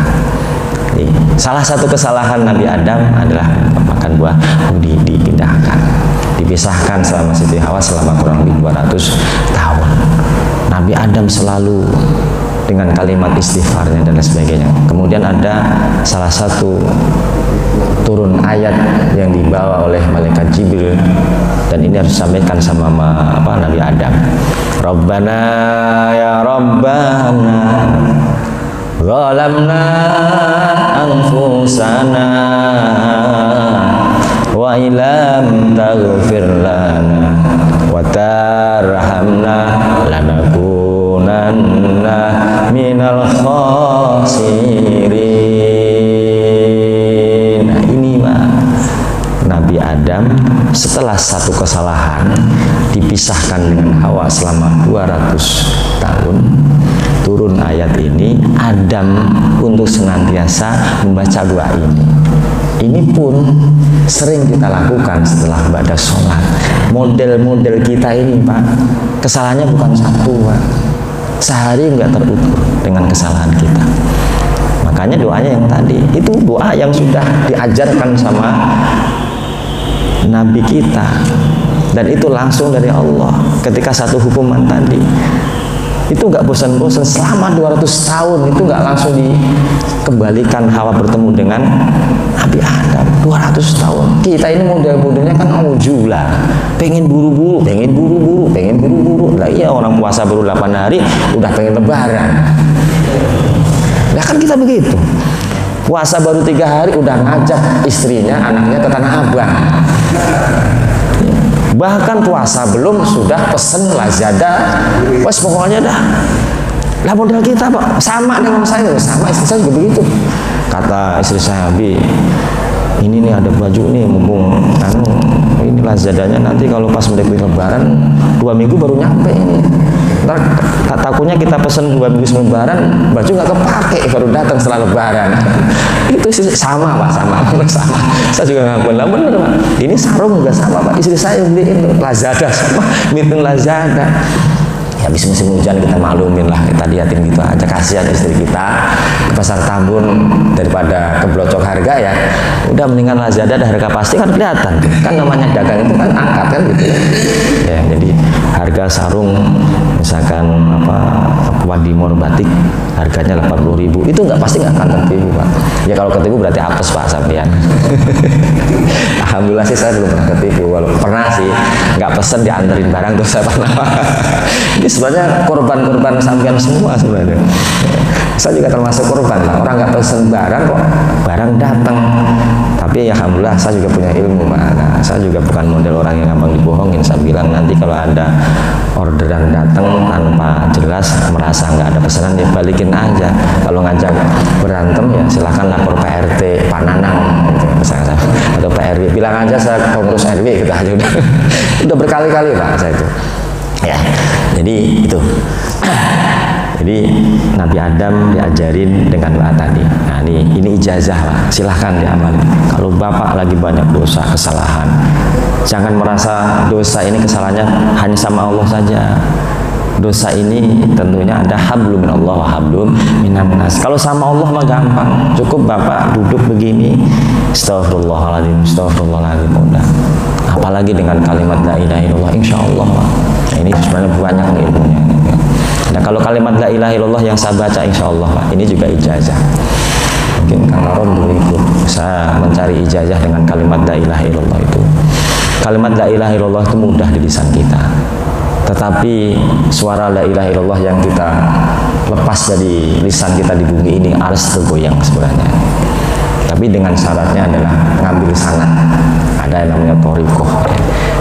Salah satu kesalahan Nabi Adam adalah makan buah dipindahkan, dipisahkan selama Siti Hawa selama kurang lebih 200 tahun. Nabi Adam selalu dengan kalimat istighfarnya dan sebagainya. Kemudian ada salah satu turun ayat yang dibawa oleh malaikat Jibril, dan ini harus disampaikan sama Nabi Adam. Rabbana ya Rabbana zalamna anfusana wa ilam taghfir lana wa tarhamna lanakunanna minal khasirin. Nah ini Pak, Nabi Adam setelah satu kesalahan dipisahkan dengan Hawa selama 200 tahun, turun ayat ini, Adam untuk senantiasa membaca doa ini. Ini pun sering kita lakukan setelah ibadah sholat. Model-model kita ini Pak, kesalahannya bukan satu Pak, sehari nggak terukur. dengan kesalahan kita. Makanya doanya yang tadi itu doa yang sudah diajarkan sama Nabi kita, dan itu langsung dari Allah. Ketika satu hukuman tadi itu nggak bosan-bosan selama 200 tahun, itu nggak langsung dikembalikan Hawa bertemu dengan Nabi Adam. 200 tahun kita ini model-modelnya kan aujula, pengen buru-buru. Lah iya, orang puasa baru 8 hari udah pengen lebaran. Nah kan kita begitu, puasa baru 3 hari udah ngajak istrinya, anaknya ke Tanah Abang. Bahkan puasa belum sudah pesen Lazada. Wes pokoknya dah. Lah model kita Pak sama dengan saya, sama istri saya juga begitu. Kata istri saya, Bi, ini nih ada baju nih, mumpung ini Lazadanya nanti kalau pas mendekati Lebaran 2 minggu baru nyampe ini. Ntar takutnya kita pesen 2 minggu sebelum Lebaran, baju nggak kepake, baru datang setelah Lebaran. Itu sih sama Pak, sama. Saya juga ngakuin lah bener Pak. Ini sarung juga sama Pak. Istri saya beliin Lazada sama, mitin Lazada. Ya habis musim hujan kita maklumin lah, kita liatin gitu aja, kasihan istri kita ke pasar Tambun daripada keblocok harga ya. Udah mendingan Lazada, ada harga pasti kan kelihatan. Kan namanya dagang itu kan angkat kan gitu ya. Jadi harga sarung misalkan Wadimor batik harganya 80.000, itu nggak pasti nggak akan ketipu Pak. Ya kalau ketipu berarti apes Pak sampean. Alhamdulillah sih saya belum pernah ketipu, walaupun pernah sih nggak pesen dianterin barang tuh saya pernah. Ini sebenarnya korban-korban sampean semua sebenarnya. Saya juga termasuk korban lah. Orang nggak pesen barang kok barang datang. Tapi ya alhamdulillah saya juga punya ilmu Pak. Nah, saya juga bukan model orang yang gampang dibohongin. Saya bilang nanti kalau ada orderan datang tanpa jelas, merasa nggak ada pesanan, ya balikin aja. Kalau ngajak berantem ya silahkan lapor PRT Pak Nanang gitu, misalnya, atau PRW, bilang aja saya pengurus RW gitu aja udah. Udah berkali-kali Pak saya itu. Ya, jadi itu. Jadi Nabi Adam diajarin dengan doa tadi. Nah ini ijazah lah, silahkan diamalin. Kalau Bapak lagi banyak dosa, kesalahan, jangan merasa dosa ini kesalahannya hanya sama Allah saja. Dosa ini tentunya ada hablum minallah wa hablum minan nas. Kalau sama Allah mah gampang, cukup Bapak duduk begini, astagfirullahaladzim, astagfirullahaladzim, udah. Apalagi dengan kalimat la ilaha illallah, insya Allah. Nah, ini sebenarnya banyak ilmunya. Nah kalau kalimat la ilaha illallah yang saya baca insya Allah Pak, ini juga ijazah. Mungkin Kang Aron dulu ikut saya mencari ijazah dengan kalimat la ilaha illallah itu. Kalimat la ilaha illallah itu mudah di lisan kita, tetapi suara la ilaha illallah yang kita lepas dari lisan kita di bumi ini harus tergoyang sebenarnya. Tapi dengan syaratnya adalah ngambil sanad. Ada yang namanya thariqah ya.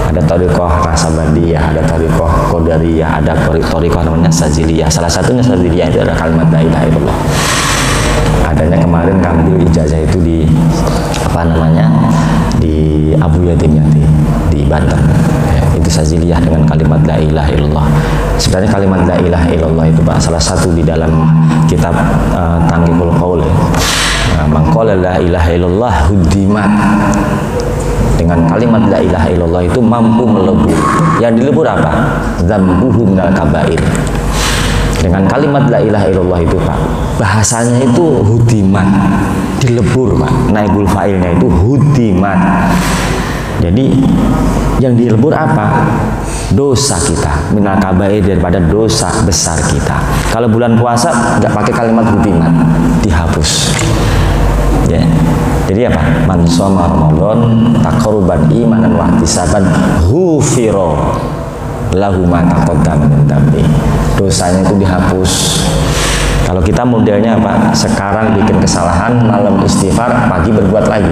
Ada thariqah Nasabandiyah, ada thariqah Qadariyah, ada thariqah namanya Saziliyah. Salah satunya Saziliyah itu adalah kalimat la ilaha illallah. Adanya kemarin ngambil ijazah itu di di Abu Yatim Yati di Banten ya, itu Saziliyah dengan kalimat la ilaha illallah. Sebenarnya kalimat la ilaha illallah itu Pak salah satu di dalam kitab Tanqihul Qaul ya. Man qala la ilaha illallah hudimat. Dengan kalimat la ilaha illallah itu mampu melebur. Yang dilebur apa? Dzambuhu minal kabair. Dengan kalimat la ilaha illallah itu Pak, bahasanya itu hudimat, dilebur Pak. Naibul fa'ilnya itu hudimat. Jadi yang dilebur apa? Dosa kita, minal kabair, daripada dosa besar kita. Kalau bulan puasa nggak pakai kalimat hudimat, dihapus. Ya. Jadi apa? Man shoma Ramadan taqarruban imanan wa ihtisaban ghufira lahu ma taqaddama min dhanbi. Dosanya itu dihapus. Kalau kita modelnya apa? Sekarang bikin kesalahan, malam istighfar, pagi berbuat lagi.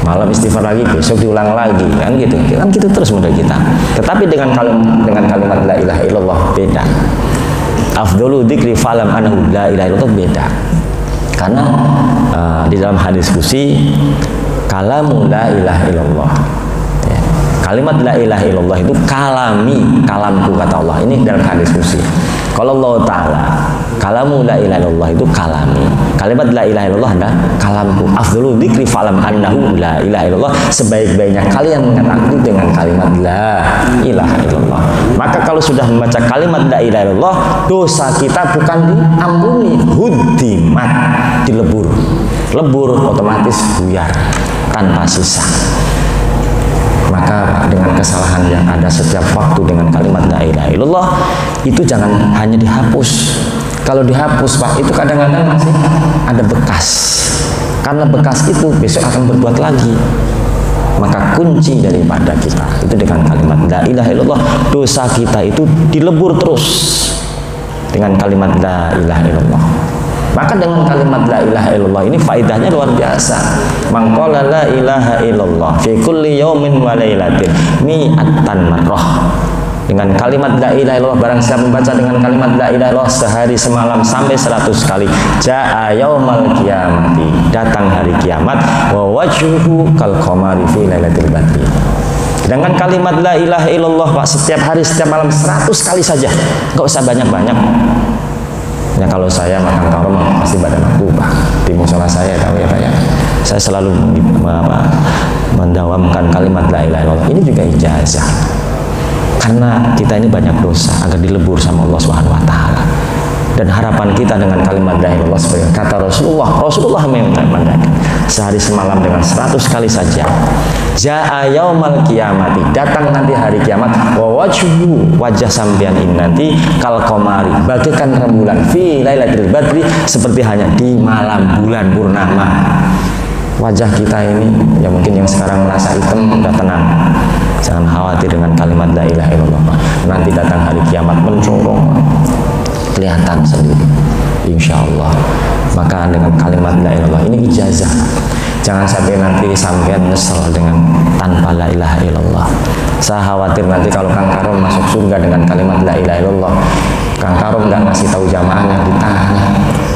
Malam istighfar lagi, besok diulang lagi, kan gitu. Kan gitu terus model kita. Tetapi dengan kalimat la ilaha illallah beda. Afdhalu dzikri falam annahu la ilaha illallah beda. Karena di dalam hadis qudsi kalamu la ilaha illallah ya. Kalimat la ilaha illallah itu kalamku kata Allah, ini dalam hadis qudsi. Kalau Allah Ta'ala, kalamu la ilaha illallah itu kalami. Kalimat la ilaha illallah adalah kalamku. Afdhalu dzikri fa'lam annahu la ilaha illallah. Sebaik-baiknya kalian mengenal aku dengan kalimat la ilaha illallah. Maka kalau sudah membaca kalimat la ilaha illallah, dosa kita bukan diampuni, hudimat, dilebur. Lebur otomatis buyar tanpa sisa. Maka dengan kesalahan yang ada setiap waktu dengan kalimat la ilaha illallah itu jangan hanya dihapus. Kalau dihapus Pak, itu kadang-kadang masih ada bekas. Karena bekas itu besok akan berbuat lagi. Maka kunci daripada kita itu dengan kalimat la ilaha illallah, dosa kita itu dilebur terus dengan kalimat la ilaha illallah. Maka dengan kalimat la ilaha illallah ini faedahnya luar biasa. Man qala la ilaha illallah fi kulli yaumin wa lailatin mi'atan marrah. Dengan kalimat la ilaha illallah, barang siapa membaca dengan kalimat la ilaha illallah sehari semalam sampai 100 kali, jaa yaumal qiyamati, datang hari kiamat, wa wajhuhu kal qamari fi lailatul badri. Dengan kalimat la ilaha illallah Pak, setiap hari setiap malam 100 kali saja, enggak usah banyak-banyak. Ya kalau saya makan karom pasti badan aku Pak, di musola saya tahu ya Pak ya. Saya selalu mendawamkan kalimat la ilaha illallah. Ini juga ijazah. Karena kita ini banyak dosa agar dilebur sama Allah Subhanahu wa taala. Dan harapan kita dengan kalimat la ilaha illallah sebagai kata Rasulullah mengatakan sehari semalam dengan 100 kali saja. Jaa yaumal qiyamati, datang nanti hari kiamat, wa wajhu, wajah sampean ini nanti kal qamari, bagaikan rembulan fi lailatul badri, seperti hanya di malam bulan purnama. Wajah kita ini ya mungkin yang sekarang merasa hitam udah tenang. Jangan khawatir dengan kalimat la ilaha illallah. Nanti datang hari kiamat mencorong, kelihatan sendiri insyaallah. Maka dengan kalimat la ilaha illallah ini ijazah. Jangan sampai nanti sampean nyesel dengan tanpa la ilaha illallah. Saya khawatir nanti kalau Kang Karom masuk surga dengan kalimat la ilaha illallah, Kang Karom nggak ngasih tahu jamaahnya, ditanya,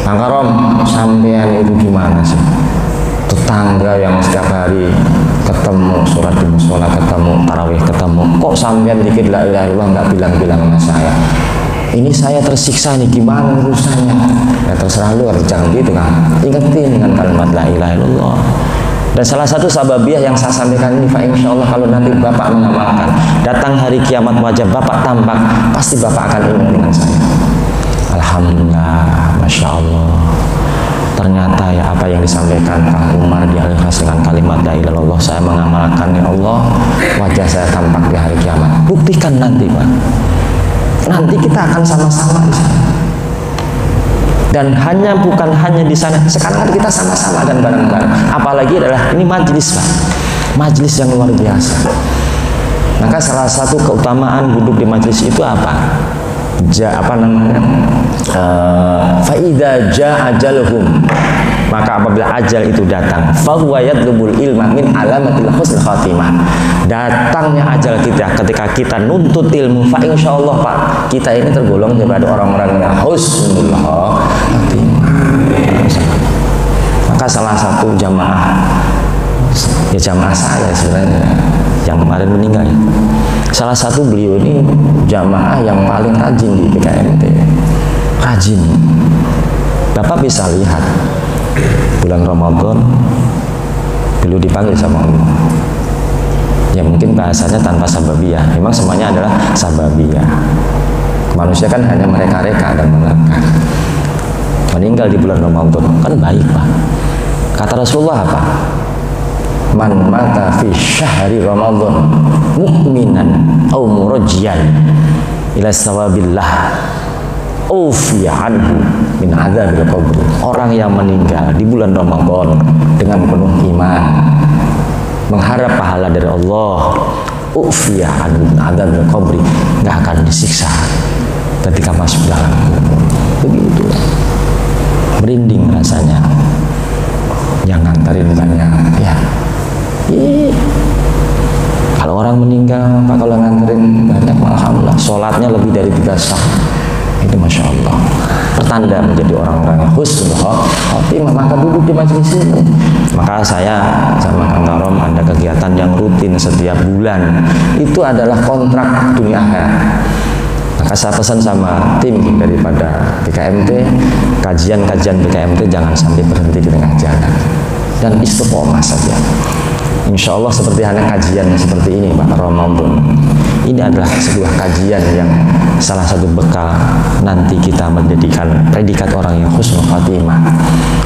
Kang Karom sampean itu gimana sih? Tetangga yang setiap hari ketemu sholat di musola, ketemu tarawih, ketemu, kok sampean dikit la ilaha illallah nggak bilang-bilang sama saya? Ini saya tersiksa nih, gimana urusannya? Ya terserah lu, harus jangan gitu kan. Ingetin dengan kalimat la ilaha illallah. Dan salah satu sababiah yang saya sampaikan ini Pak, insya Allah kalau nanti Bapak mengamalkan, datang hari kiamat wajah Bapak tampak, pasti Bapak akan ingat dengan saya. Alhamdulillah, Masya Allah. Ternyata ya apa yang disampaikan Kang Umar di Al-Ikhlas dengan kalimat la ilaha illallah, saya mengamalkan ya Allah, wajah saya tampak di hari kiamat. Buktikan nanti Pak. Nanti kita akan sama-sama di sana. Dan bukan hanya di sana. Sekarang kan kita sama-sama dan bareng-bareng. Apalagi adalah ini majelis Pak. Majelis yang luar biasa. Maka salah satu keutamaan duduk di majelis itu apa? Faida jaa ajaluhum, maka apabila ajal itu datang, fahuwa yatlubul ilma min alamatil husnul khatimah. Datangnya ajal kita ketika kita nuntut ilmu, fa insyaallah Pak, kita ini tergolong daripada orang-orang yang husnul khatimah. Maka salah satu jamaah, ya jamaah saya sebenarnya yang kemarin meninggal, salah satu beliau ini jamaah yang paling rajin di PKMT, rajin. Bapak bisa lihat bulan Ramadan beliau dipanggil sama Allah. Ya mungkin bahasanya tanpa sababiyah, memang semuanya adalah sababiyah. Manusia kan hanya mereka-reka dan menerka. Meninggal di bulan Ramadan kan baik Pak. Kata Rasulullah apa? Man mata fi syahri Ramadan mu'minan au murajjian ila sawabillah ufiya anhu min adzabil qabr. Orang yang meninggal di bulan Ramadan dengan penuh iman, mengharap pahala dari Allah, ufiya anhu min adzabil qabr, enggak akan disiksa ketika masuk dalam kubur. Begitu. Merinding rasanya. Yang nganterin banyak ya. Kalau orang meninggal Pak, kalau nganterin banyak, alhamdulillah, sholatnya lebih dari 3 sah. Itu Masya Allah, pertanda menjadi orang-orang yang husnul khatimah. Maka duduk di majelis ini. Maka saya sama Kang Karom ada kegiatan yang rutin setiap bulan. Itu adalah kontrak dunia akhirat. Maka saya pesan sama tim daripada PKMT, kajian-kajian PKMT jangan sampai berhenti di tengah jalan dan istiqomah saja. Insya Allah seperti hanya kajian seperti ini Pak Ramadan, ini adalah sebuah kajian yang salah satu bekal nanti kita menjadikan predikat orang yang husnul khatimah.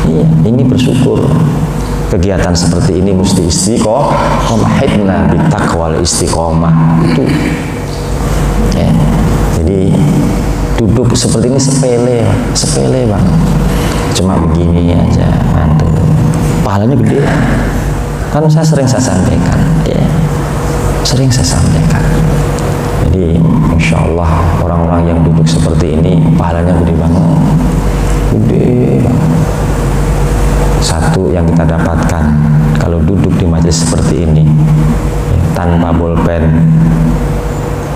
Iya, ini bersyukur kegiatan seperti ini mesti istiqomah, hidna bitaqwal istiqomah itu ya. Jadi duduk seperti ini sepele Bang, cuma begini aja, mantul, pahalanya gede. Kan saya sering sampaikan, ya, sering saya sampaikan. Jadi insya Allah orang-orang yang duduk seperti ini pahalanya gede banget, gede banget. Satu yang kita dapatkan kalau duduk di majelis seperti ini, ya, tanpa bolpen,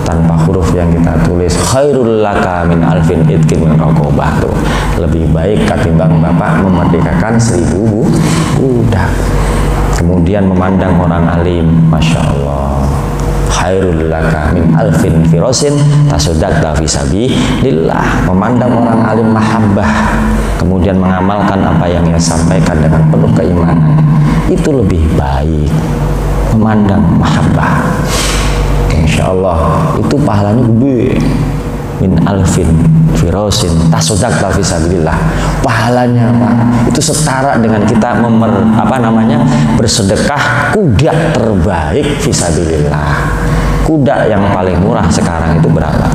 tanpa huruf yang kita tulis, khairul laka min alfin itkin min raqabah, tuh lebih baik ketimbang Bapak memerdekakan 1000 budak. Kemudian memandang orang alim, Masya Allah, khairul laka min alfin firosin tasodakta fisabilillah. Memandang orang alim mahabbah, kemudian mengamalkan apa yang ia sampaikan dengan penuh keimanan, itu lebih baik. Memandang mahabbah, insya Allah itu pahalanya gede. Min alfin firosin tasodakta fisabilillah, pahalanya Pak itu setara dengan kita bersedekah kuda terbaik fisabilillah. Kuda yang paling murah sekarang itu berapa?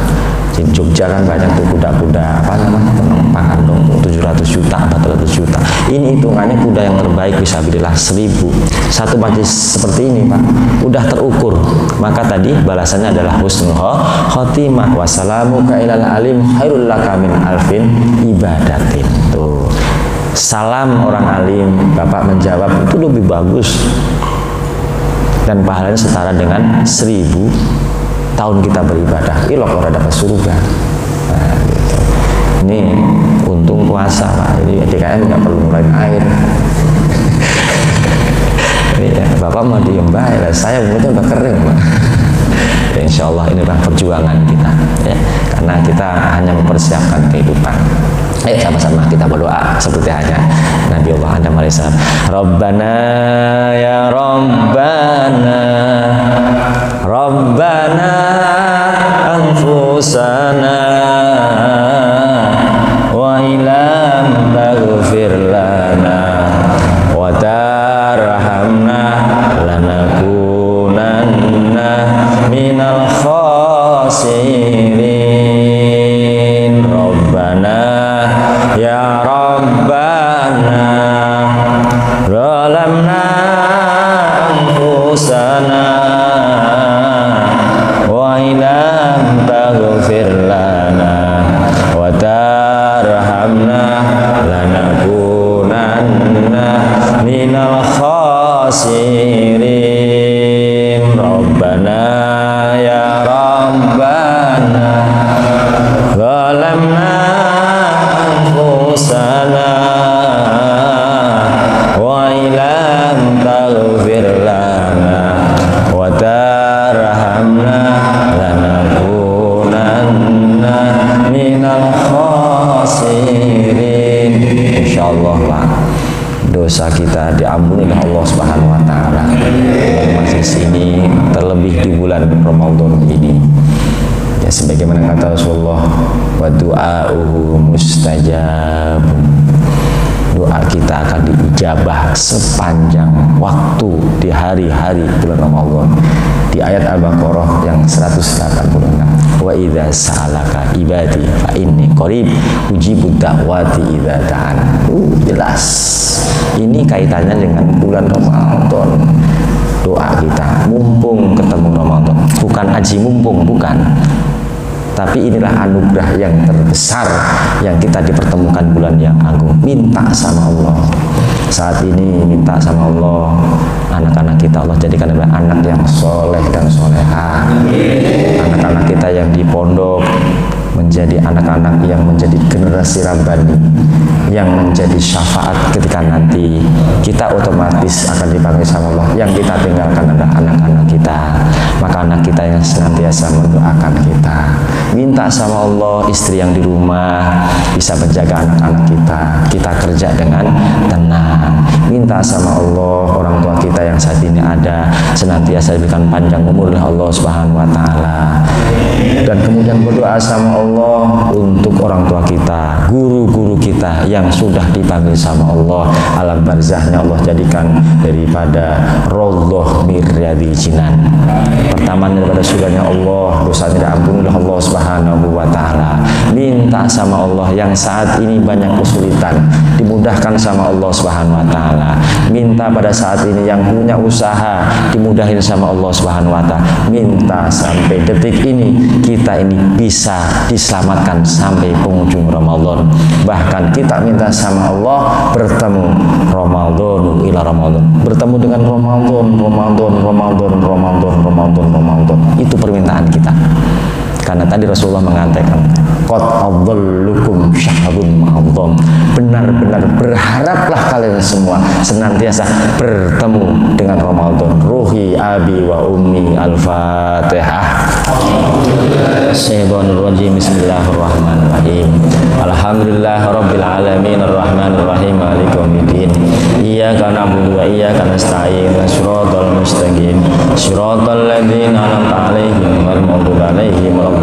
Di Jogja kan banyak tuh kuda-kuda penumpang dong, 700 juta, 400 juta. Ini hitungannya kuda yang terbaik fisabilillah 1000. Satu majlis seperti ini Pak udah terukur, maka tadi balasannya adalah husnul khotimah. Wassalamuka ilal alim khairul laka min alfin ibadatin. Tuh, salam orang alim, Bapak menjawab itu lebih bagus dan pahalanya setara dengan 1000 tahun kita beribadah. Ilok orang dapat surga. Nah, gitu. Ini untung puasa Pak, jadi DKM nggak perlu ngeluarin air. Ya, Bapak mau diem baik lah, saya mulutnya udah kering Pak. Ya, insya Allah inilah perjuangan kita, ya, karena kita hanya mempersiapkan kehidupan. Ayo sama-sama kita berdoa seperti hanya Nabi Allah Adam alaihissalam. Rabbana ya Rabbana, Rabbana anfusana wa ilam taghfir lana wa tarhamna lanakunanna minal khasirin. Rabbana ya Rabbana zalamna anfusana wa ilam taghfir lana wa tarhamna lanakunanna minal khasirin. Rabbana ya Rabbana zalamna anfusana wa ilam taghfir lana wa tarhamna lanakunanna minal khasirin. Insyaallah Pak, dosa kita diampuni oleh Allah Subhanahu wa taala. Majelis ini terlebih di bulan Ramadan ini. Ya, sebagaimana kata Rasulullah, wa du'a'uhu mustajab. Doa kita akan diijabah sepanjang waktu di hari-hari bulan Ramadan. Di ayat Al-Baqarah yang 186, wa idza sa'alaka ibadi fa inni qarib ujibu da'wati idza da'an. Jelas ini kaitannya dengan bulan Ramadan. Doa kita mumpung ketemu Ramadan, bukan aji mumpung, bukan, tapi inilah anugerah yang terbesar yang kita dipertemukan bulan yang agung. Minta sama Allah saat ini, minta sama Allah anak-anak kita Allah jadikan anak yang soleh dan soleha. Anak-anak kita yang di pondok menjadi anak-anak yang menjadi generasi Rabbani, yang menjadi syafaat ketika nanti kita otomatis akan dipanggil sama Allah. Yang kita tinggalkan adalah anak-anak kita, maka anak kita yang senantiasa mendoakan kita. Minta sama Allah istri yang di rumah bisa menjaga anak-anak kita kerja dengan tenang. Minta sama Allah orang tua kita yang saat ini ada senantiasa diberikan panjang umur oleh Allah Subhanahu wa taala. Dan kemudian berdoa sama Allah untuk orang tua kita, guru-guru kita yang sudah dipanggil sama Allah, alam barzahnya Allah jadikan daripada raudhah mir riyadil jinan. Pertama daripada surganya Allah, dosanya diampuni oleh Allah Subhanahu wa taala. Minta sama Allah yang saat ini banyak kesulitan, dimudahkan sama Allah Subhanahu wa taala. Minta pada saat ini yang punya usaha dimudahin sama Allah Subhanahu wa taala. Minta sampai detik ini kita ini bisa diselamatkan sampai penghujung Ramadan. Bahkan kita minta sama Allah bertemu Ramadan ila Ramadan, bertemu dengan Ramadan. Itu permintaan kita. Karena tadi Rasulullah mengatakan, qad adallukum syahrun ma'adzam. Benar-benar berharaplah kalian semua senantiasa bertemu dengan Ramadan. Ruhi abi wa ummi. Al-Fatihah. Bismillahirrahmanirrahim. Bismillahirrahmanirrahim. Alhamdulillah rabbil alamin arrahmanir rahim maliki yaumiddin. Iyyaka na'budu wa iyyaka nasta'in. Shiratal mustaqim. Shiratal ladzina an'amta 'alaihim ghairil maghdubi 'alaihim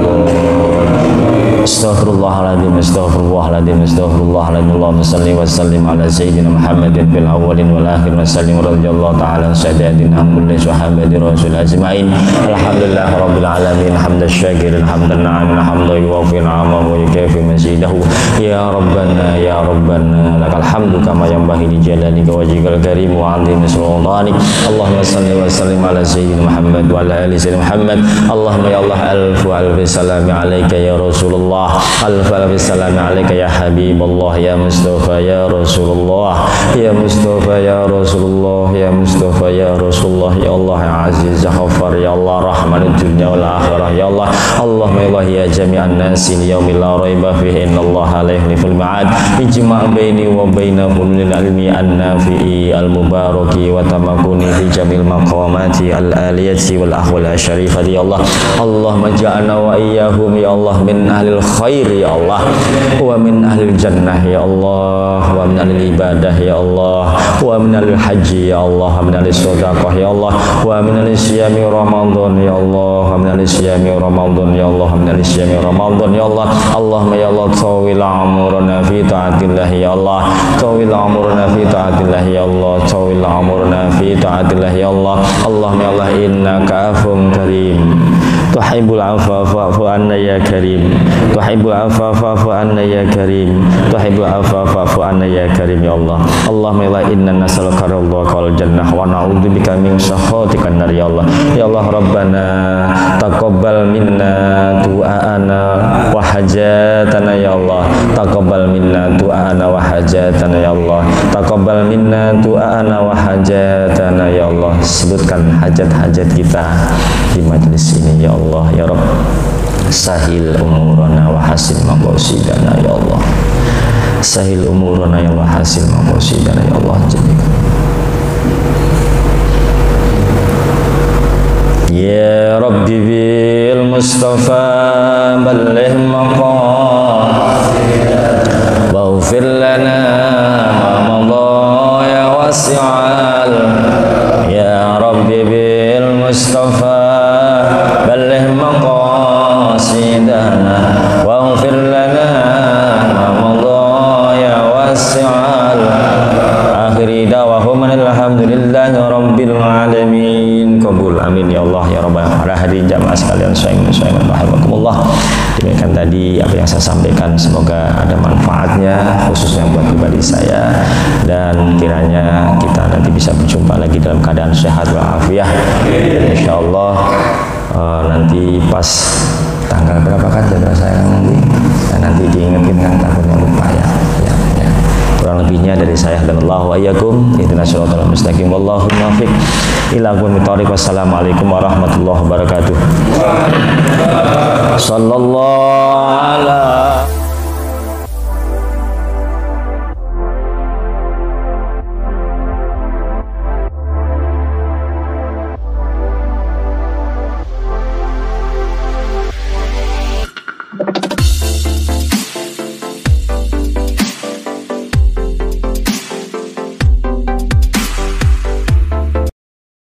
Astaghfirullahaladzim, astaghfirullahaladzim, astaghfirullahaladzim. Allahumma salli wa sallim ala sayyidina Muhammadin fil awwalin wal akhirin wa sallim radhiyallahu ta'ala sayyidina Muhammadin sahabati rasul ajma'in. Alhamdulillah rabbil alamin hamdan syakirin hamdan na'imin hamdan yuwafi ni'amahu wa yukafi mazidahu. Ya rabbana ya rabbana lakal hamdu kama yanbaghi li jalalika wajhikal karim wa 'azimi sultanik. Allahumma salli wa sallim ala sayyidina Muhammad wa ala ali sayyidina Muhammad. Allahumma ya Allah alfi salami alaika ya Rasulullah, alfi salami alaika ya Habibullah, ya Mustafa ya Rasulullah, ya Mustafa ya Rasulullah, ya Mustafa ya Rasulullah. Ya Allah ya Aziz ya Ghaffar, ya Allah rahmanid dunya wal akhirah. Ya Allah, Allahumma ya Allah ya jami'an nasi yaumil la raiba fihi innallaha la yukhliful mi'ad. Ijma' baini wa bainahum lil ilmi an-nafi'i al-mubaraki wa tamakuni fi jamil maqamati al-aliyati wal ahwal asy-syarifati. Ya Allah, Allahumma ja'alna wa iyyahum ya Allah min ahlil khair ya Allah, wa min ahlil jannah ya Allah, wa min ahlil ibadah ya Allah, wa min ahlil haji ya Allah, wa min ahlil sedekah ya Allah, wa min ahlil siyami Ramadan ya Allah, wa min ahlil siyami Ramadan ya Allah, wa min ahlil siyami Ramadan ya Allah. Allahumma ya Allah tawil umurana fi ta'atillah ya Allah, tawil umurana fi ta'atillah ya Allah, tawil umurana fi ta'atillah ya Allah. Allahumma ya Allah innaka afun karim tuhibbul afwa fa'fu anna ya karim, tuhibbul afwa fa'fu anna ya karim, tuhibbul afwa fa'fu anna ya karim. Ya Allah, Allahumma la inna nas'aluka ridhaka wal jannah wa na'udzubika min sakhatika nar. Ya Allah, ya Allah Rabbana taqabbal minna du'ana wa hajatana. Ya Allah, taqabbal minna du'ana wa hajatana. Ya Allah, taqabbal minna du'ana wa hajatana. Ya Allah, sebutkan hajat-hajat kita di majelis ini ya Allah. Ya Rabb, sahil umurana wa hasil maqasidana. Ya Allah, sahil umurana ya Allah, hasil maqasidana. Ya Allah, ya Rabbi bil Mustafa balligh maqasidana waghfir lana ma madha ya wasi'al. Ya Rabbi bil Mustafa balligh maqasidana waghfir lana ma madha ya wasi'al. Akhiri da'wahum alhamdulillahi rabbil alamin. Qabul amin ya Allah ya Rabbal alamin. Hadirin jamaah sekalian sayyidina rahimakumullah. Demikian tadi apa yang saya sampaikan, semoga ada manfaatnya khususnya buat pribadi saya, dan kiranya kita nanti bisa berjumpa lagi dalam keadaan sehat walafiat. Insyaallah nanti pas tanggal berapa kan jadwal saya nanti, dan nanti diingetin kan takutnya lupa ya. Kurang lebihnya dari saya dan Allah wa iyyakum ihdinas siratal mustaqim wallahu muwaffiq ila aqwamit thoriq. Wassalamualaikum warahmatullahi wabarakatuh. Sallallahu ala